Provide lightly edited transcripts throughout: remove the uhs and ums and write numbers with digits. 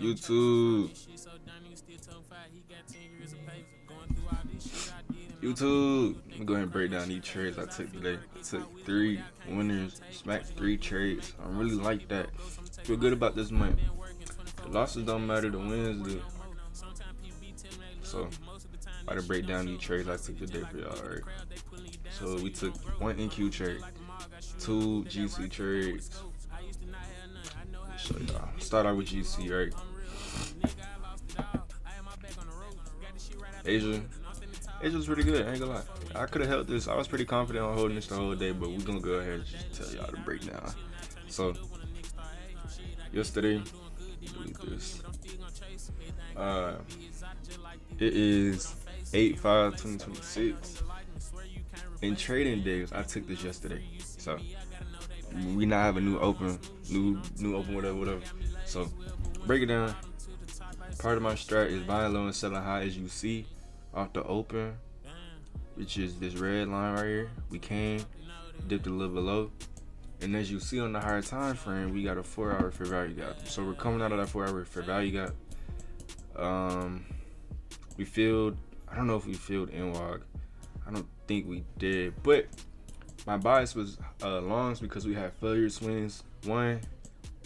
YouTube. YouTube. I'm going to break down these trades I took today. I took 3 winners, smacked 3 trades. I really like that. Feel good about this month. The losses don't matter, the wins do. So, about to break down these trades I took today for y'all, alright? So, we took 1 NQ trade, 2 GC trades. Show y'all. Start out with GC, right? Asia's pretty good, I ain't gonna lie. I could have held this. I was pretty confident on holding this the whole day, but we're gonna go ahead and just tell y'all the breakdown. So, yesterday, delete this. It is 8/5/2026. In trading days, I took this yesterday. So, we now have a new open, whatever. So, break it down. Part of my strat is buying low and selling high, as you see off the open, which is this red line right here. We came, dipped a little below, and as you see on the higher time frame, we got a 4-hour fair value gap. So we're coming out of that 4-hour fair value gap. We filled. I don't know if we filled NWOG. I don't think we did, but my bias was longs because we had failure swings. 1,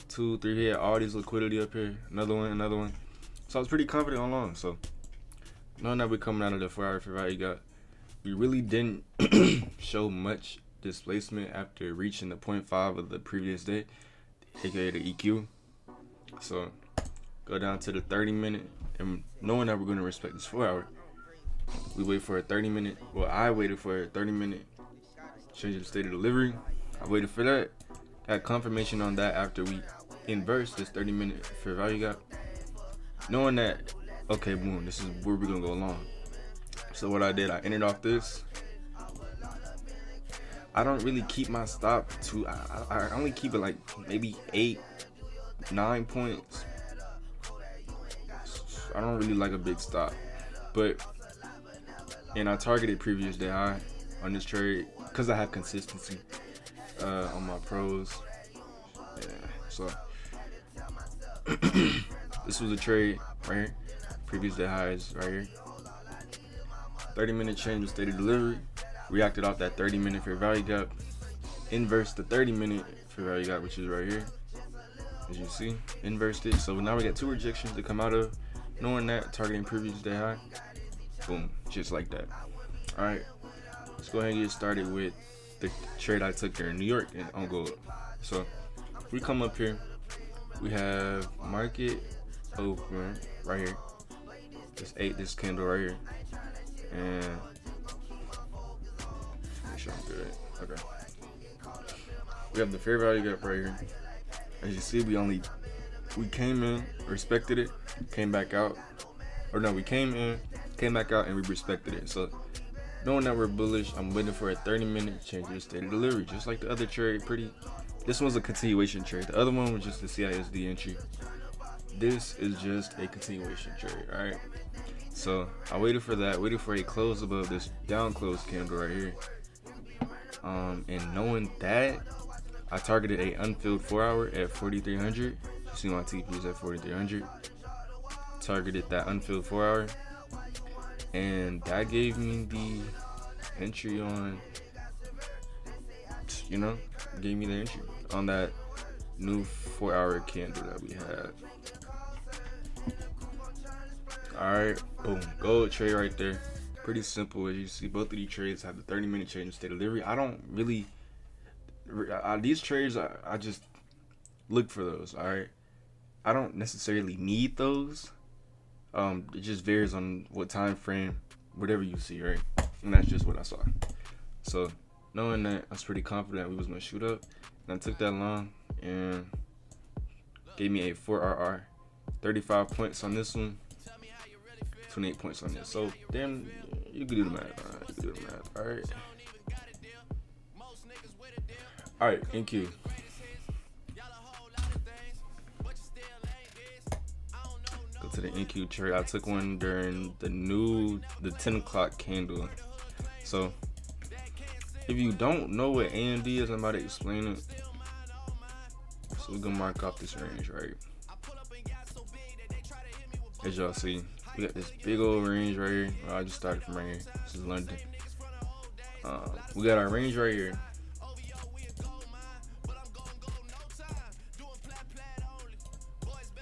2, 3 here. All these liquidity up here. Another one. So I was pretty confident on long. So knowing that we're coming out of the 4-hour fair value gap, we really didn't show much displacement after reaching the 0.5 of the previous day, aka the EQ. So go down to the 30-minute, and knowing that we're going to respect this 4-hour, we wait for a 30-minute. Well, I waited for a 30-minute change of state of delivery. I waited for that. Got confirmation on that after we inverse this 30-minute fair value gap. Knowing that, okay, boom, this is where we're going to go long. So what I did, I entered off this. I don't really keep my stop to, I only keep it like maybe 8, 9 points. I don't really like a big stop. And I targeted previous day high on this trade because I have consistency on my pros. Yeah, so this was a trade right here. Previous day highs right here. 30-minute change of state of delivery. Reacted off that 30-minute fair value gap. Inversed the 30-minute fair value gap, which is right here. As you see, inversed it. So now we got 2 rejections to come out of. Knowing that, targeting previous day high. Boom, just like that. All right, let's go ahead and get started with the trade I took there in New York and on gold. So we come up here. We have market open right here. Just ate this candle right here. And make sure I'm good. Okay. We have the fair value gap right here. As you see, we came in, respected it, came back out. Or no, we came in, came back out, and we respected it. So knowing that we're bullish, I'm waiting for a 30-minute change of state of delivery, just like the other trade. This one's a continuation trade. The other one was just the CISD entry. This is just a continuation trade, all right? So I waited for that, waited for a close above this down close candle right here. And knowing that, I targeted a unfilled 4-hour at 4,300. You see my TP is at 4,300. Targeted that unfilled 4-hour, and that gave me the entry on, gave me the entry on that new 4-hour candle that we had. Alright, boom, gold trade right there. Pretty simple. As you see, both of these trades have the 30-minute change of state of delivery. I don't really, these trades, I just look for those, alright? I don't necessarily need those. It just varies on what time frame, whatever you see, right? And that's just what I saw. So knowing that, I was pretty confident we was gonna shoot up, and I took that long and gave me a 4RR, 35 points on this one, 28 points on this. So then you can do the math. All right, NQ. To the NQ trade, I took one during the 10 o'clock candle. So if you don't know what AMD is, I'm about to explain it. So we're gonna mark off this range, right? As y'all see, we got this big old range right here. Well, I just started from right here. This is London. We got our range right here.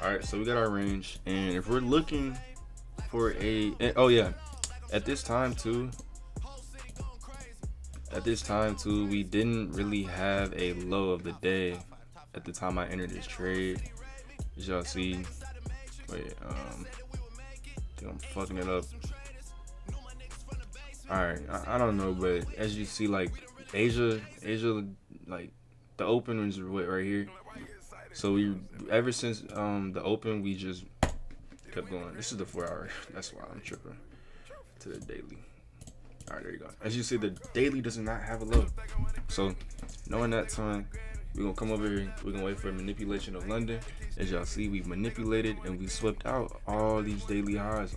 All right, so we got our range, and if we're looking for oh yeah, at this time too, we didn't really have a low of the day at the time I entered this trade. As y'all see, wait, I think I'm fucking it up. All right, I don't know, but as you see, like Asia, like the open was right here. So we ever since the open, we just kept going. This is the 4 hour. That's why I'm tripping to the daily. All right, there you go. As you see, the daily does not have a low. So knowing that time, we're gonna come over here. We're gonna wait for a manipulation of London. As y'all see, we manipulated and we swept out all these daily highs.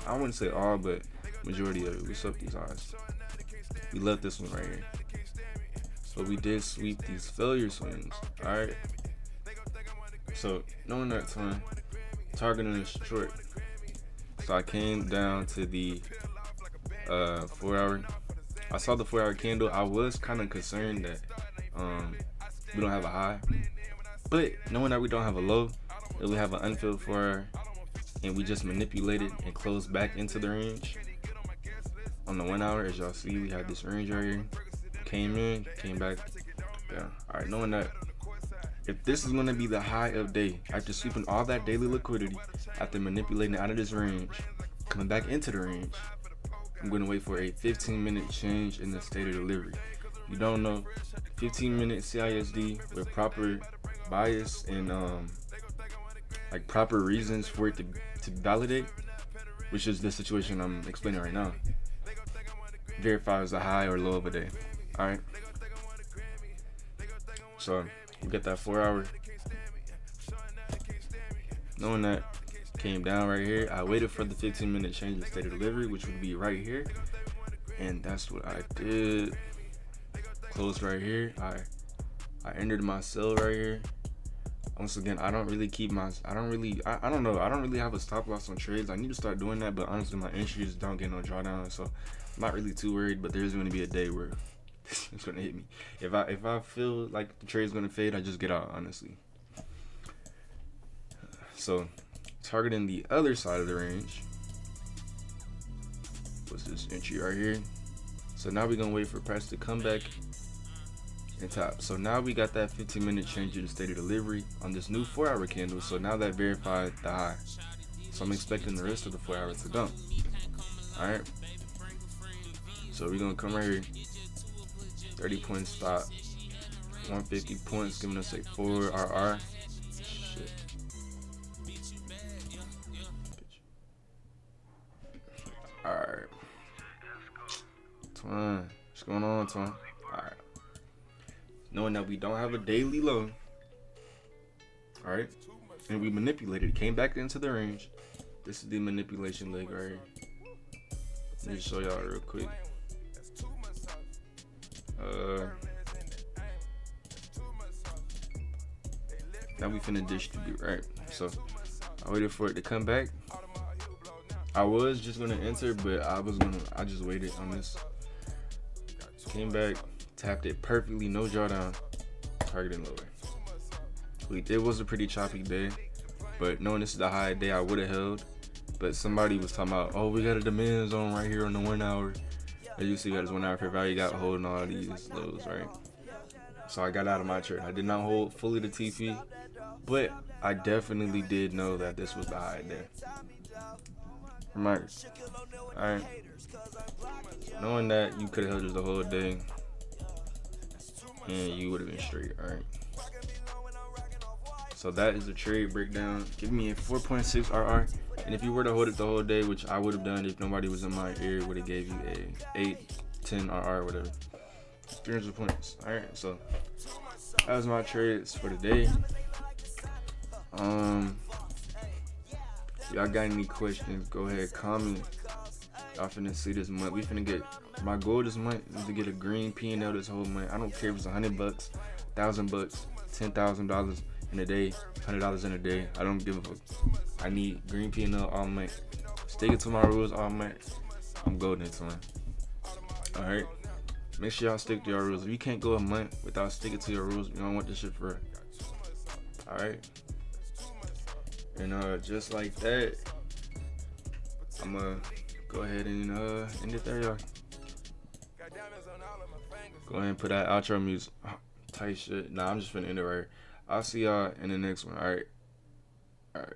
I wouldn't say all, but majority of it. We swept these highs. We left this one right here. But we did sweep these failure swings. All right. So knowing that time, targeting is short. So I came down to the 4 hour. I saw the 4 hour candle. I was kind of concerned that we don't have a high, but knowing that we don't have a low, that we have an unfilled 4 hour, and we just manipulated and closed back into the range on the 1 hour. As y'all see, we had this range right here. Came in, came back down. All right, knowing that if this is going to be the high of day, after sweeping all that daily liquidity, after manipulating out of this range, coming back into the range, I'm going to wait for a 15-minute change in the state of delivery. You don't know, 15-minute CISD with proper bias and like proper reasons for it to validate, which is the situation I'm explaining right now, verifies the high or low of a day. All right. So we got that 4 hour. Knowing that, came down right here. I waited for the 15-minute change in state of delivery, which would be right here, and that's what I did. Closed right here. I entered my sell right here. Once again, I don't really keep my. I don't know. I don't really have a stop loss on trades. I need to start doing that, but honestly, my entries don't get no drawdown, so I'm not really too worried. But there's going to be a day where it's going to hit me. If I feel like the trade's going to fade, I just get out, honestly. So targeting the other side of the range. What's this entry right here? So now we're going to wait for price to come back and top. So now we got that 15-minute change in the state of delivery on this new 4 hour candle. So now that verified the high. So I'm expecting the rest of the 4 hours to dump. All right. So we're going to come right here. 30 point stop. 150 points, giving us a 4 RR. Shit. Alright. Twine. What's going on, Twine? Alright. Knowing that we don't have a daily low. Alright. And we manipulated. It came back into the range. This is the manipulation leg right here. Let me show y'all real quick. Now we finna distribute, right? So I waited for it to come back. I was just gonna enter, but I just waited on this. Came back, tapped it perfectly, no drawdown, targeting lower. It was a pretty choppy day, but knowing this is the high day, I would have held. But somebody was talking about, oh, we got a demand zone right here on the 1 hour. As you see, got this 1 hour fair value, got holding all these lows, right? So I got out of my trade. I did not hold fully the TP, but I definitely did know that this was the high day. Remember, alright. Knowing that, you could have held just the whole day, and you would have been straight, alright. So that is the trade breakdown. Give me a 4.6 RR. And if you were to hold it the whole day, which I would have done if nobody was in my ear, would have gave you a 8, 10 RR, whatever. 300 points. Alright, so that was my trades for the day. Y'all got any questions, go ahead, comment. Y'all finna see this month. We finna get, my goal this month is to get a green P&L this whole month. I don't care if it's $100, $1,000, $10,000 in a day. $100 in a day. I don't give a fuck. I need green peanut all month. Sticking to my rules all month. I'm golden, son. Alright? Make sure y'all stick to your rules. If you can't go a month without sticking to your rules, you don't want this shit for. Alright? And just like that, I'm gonna go ahead and end it there, y'all. Go ahead and put that outro music. Tight shit. Nah, I'm just finna end it right here. I'll see y'all in the next one. Alright. Alright.